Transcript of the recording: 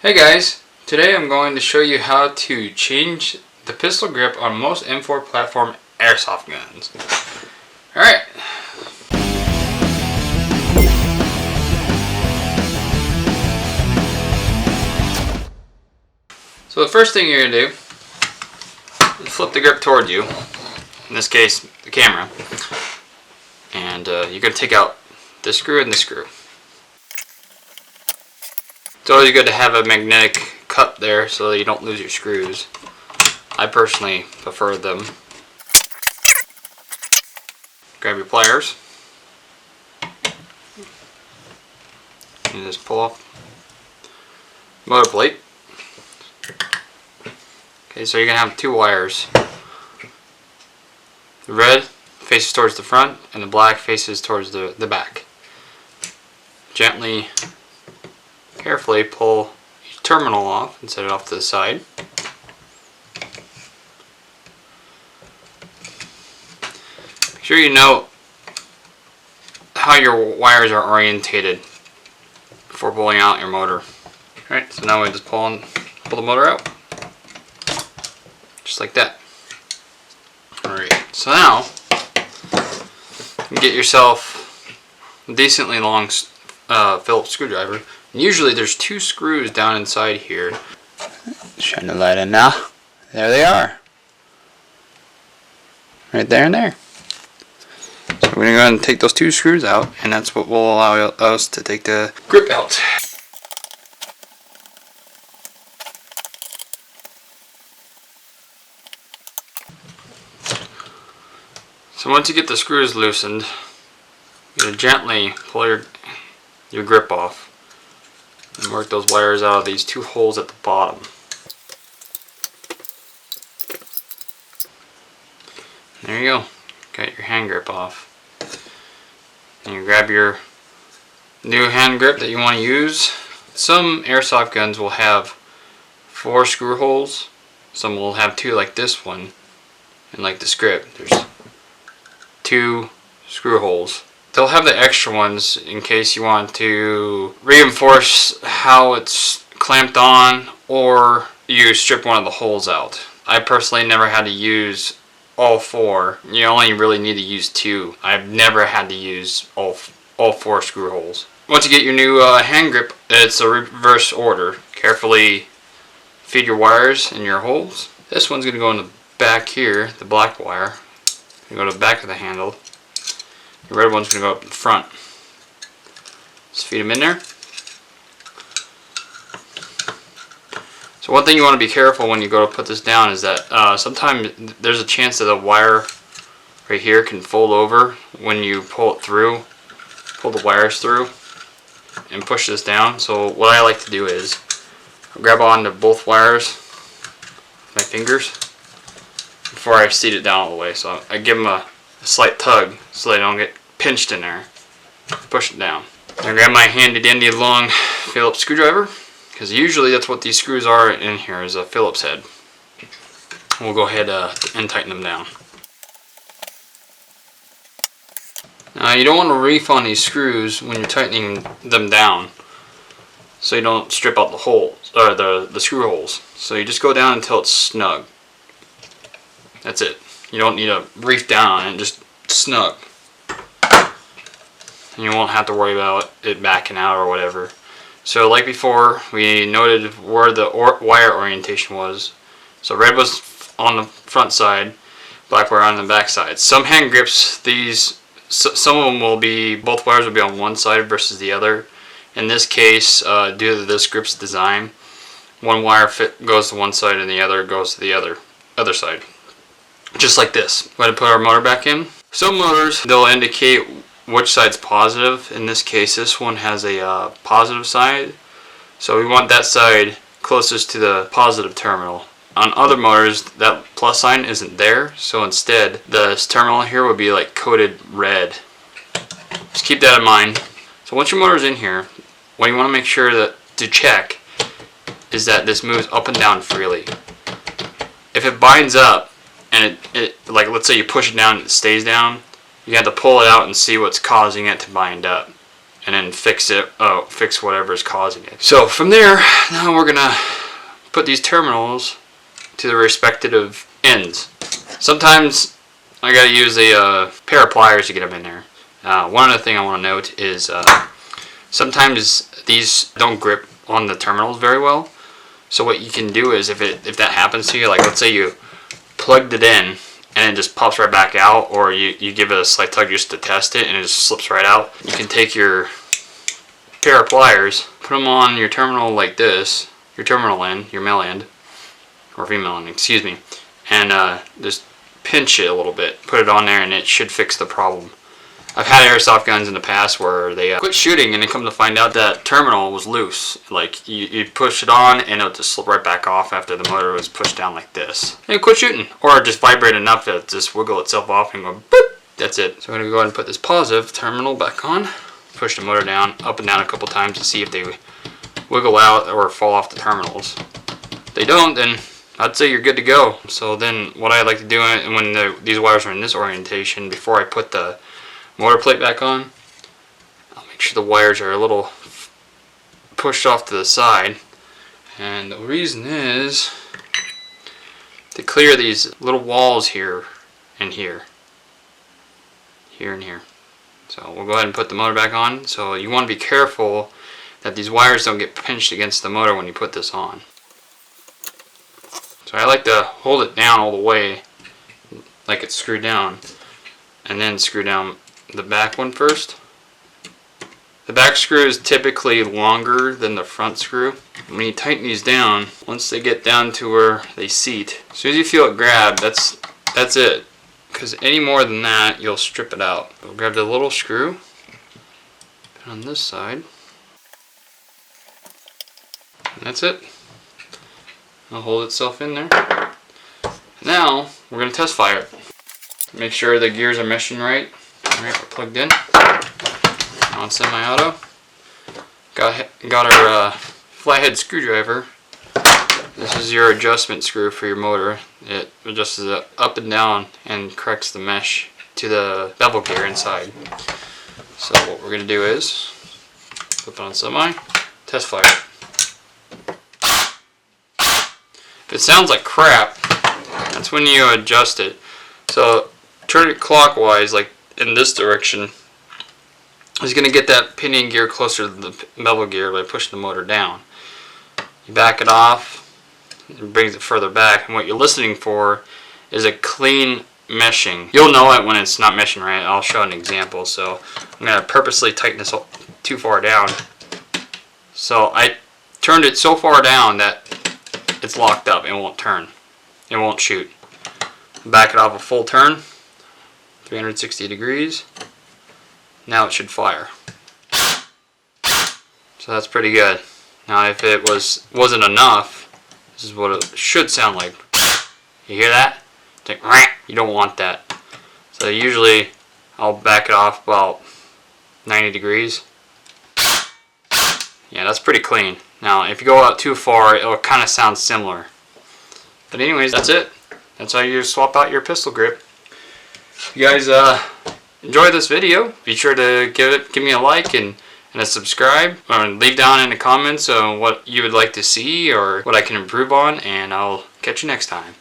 Hey guys, today I'm going to show you how to change the pistol grip on most M4 platform airsoft guns. Alright. So the first thing you're going to do is flip the grip towards you, in this case the camera, and you're going to take out this screw and this screw. It's always good to have a magnetic cut there so that you don't lose your screws. I personally prefer them. Grab your pliers and just pull off motor plate. Okay, so you're going to have two wires. The red faces towards the front and the black faces towards the back. Gently, carefully pull each terminal off and set it off to the side. Make sure you know how your wires are orientated before pulling out your motor. Alright, so now we just pull the motor out. Just like that. Alright, so now you get yourself a decently long Phillips screwdriver. And usually there's two screws down inside here. Shine the light in now. There they are. Right there and there. So we're going to go ahead and take those two screws out, and that's what will allow us to take the grip out. So once you get the screws loosened, you're going to gently pull your grip off and work those wires out of these two holes at the bottom. There you go. Got your hand grip off. And you grab your new hand grip that you want to use. Some airsoft guns will have 4 screw holes. Some will have 2 like this one. And like this grip, there's 2 screw holes. They'll have the extra ones in case you want to reinforce how it's clamped on, or you strip one of the holes out. I personally never had to use all 4. You only really need to use 2. I've never had to use all 4 screw holes. Once you get your new hand grip, it's a reverse order. Carefully feed your wires in your holes. This one's going to go in the back here, the black wire. You go to the back of the handle. The red one's going to go up in front. Just feed them in there. So one thing you want to be careful when you go to put this down is that sometimes there's a chance that a wire right here can fold over when you pull it through, pull the wires through and push this down. So what I like to do is grab onto both wires with my fingers before I seat it down all the way. So I give them a slight tug so they don't get pinched in there. Push it down. I grab my handy dandy long Phillips screwdriver, because usually that's what these screws are in here, is a Phillips head. We'll go ahead and tighten them down. Now you don't want to reef on these screws when you're tightening them down, so you don't strip out the holes, or the screw holes. So you just go down until it's snug. That's it. You don't need to reef down on it, just snug. And you won't have to worry about it backing out or whatever. So like before, we noted where the wire orientation was. So red was on the front side, black wire on the back side. Some hand grips, some of them will be, both wires will be on one side versus the other. In this case, due to this grip's design, one wire goes to one side and the other goes to the other side. Just like this. We're going to put our motor back in. Some motors, they'll indicate which side's positive. In this case, this one has a positive side. So we want that side closest to the positive terminal. On other motors, that plus sign isn't there. So instead, this terminal here would be like coated red. Just keep that in mind. So once your motor's in here, what you want to make sure to check is that this moves up and down freely. If it binds up, and it like, let's say you push it down and it stays down, you have to pull it out and see what's causing it to bind up. and then fix whatever is causing it. So from there, now we're gonna put these terminals to the respective ends. Sometimes I gotta use a pair of pliers to get them in there. One other thing I want to note is sometimes these don't grip on the terminals very well. So what you can do is if that happens to you, like let's say you plugged it in and it just pops right back out, or you give it a slight tug just to test it and it just slips right out, you can take your pair of pliers, put them on your terminal like this, your terminal end, your male end, or female end, excuse me, and just pinch it a little bit, put it on there, and it should fix the problem. I've had airsoft guns in the past where they quit shooting and they come to find out that terminal was loose. Like you push it on and it'll just slip right back off after the motor was pushed down like this. And quit shooting, or just vibrate enough that it just wiggle itself off and go boop. That's it. So I'm gonna go ahead and put this positive terminal back on. Push the motor down, up and down a couple times to see if they wiggle out or fall off the terminals. If they don't, then I'd say you're good to go. So then what I like to do when these wires are in this orientation, before I put the motor plate back on, I'll make sure the wires are a little pushed off to the side, and the reason is to clear these little walls here and here and here. So we'll go ahead and put the motor back on. So you want to be careful that these wires don't get pinched against the motor when you put this on. So I like to hold it down all the way like it's screwed down, and then screw down the back one first. The back screw is typically longer than the front screw. When you tighten these down, once they get down to where they seat, as soon as you feel it grab, that's it. Because any more than that, you'll strip it out. We'll grab the little screw, put it on this side, and that's it. It'll hold itself in there. Now we're going to test fire it. Make sure the gears are meshing right. Alright, we're plugged in on semi-auto. Got our flathead screwdriver. This is your adjustment screw for your motor. It adjusts it up and down and corrects the mesh to the bevel gear inside. So what we're going to do is flip it on semi, test fire. If it sounds like crap, that's when you adjust it. So turn it clockwise, like in this direction. Is going to get that pinion gear closer to the bevel gear by pushing the motor down. You back it off, it brings it further back, and what you're listening for is a clean meshing. You'll know it when it's not meshing right. I'll show an example. So I'm going to purposely tighten this too far down. So I turned it so far down that it's locked up. It won't turn. It won't shoot. Back it off a full turn, 360 degrees. Now it should fire. So that's pretty good. Now if it wasn't enough, this is what it should sound like. You hear that? It's like, you don't want that. So usually I'll back it off about 90 degrees. Yeah, that's pretty clean. Now if you go out too far, it'll kind of sound similar. But anyways, that's it. That's how you swap out your pistol grip. If you guys enjoy this video, be sure to give me a like and a subscribe, or leave down in the comments what you would like to see or what I can improve on, and I'll catch you next time.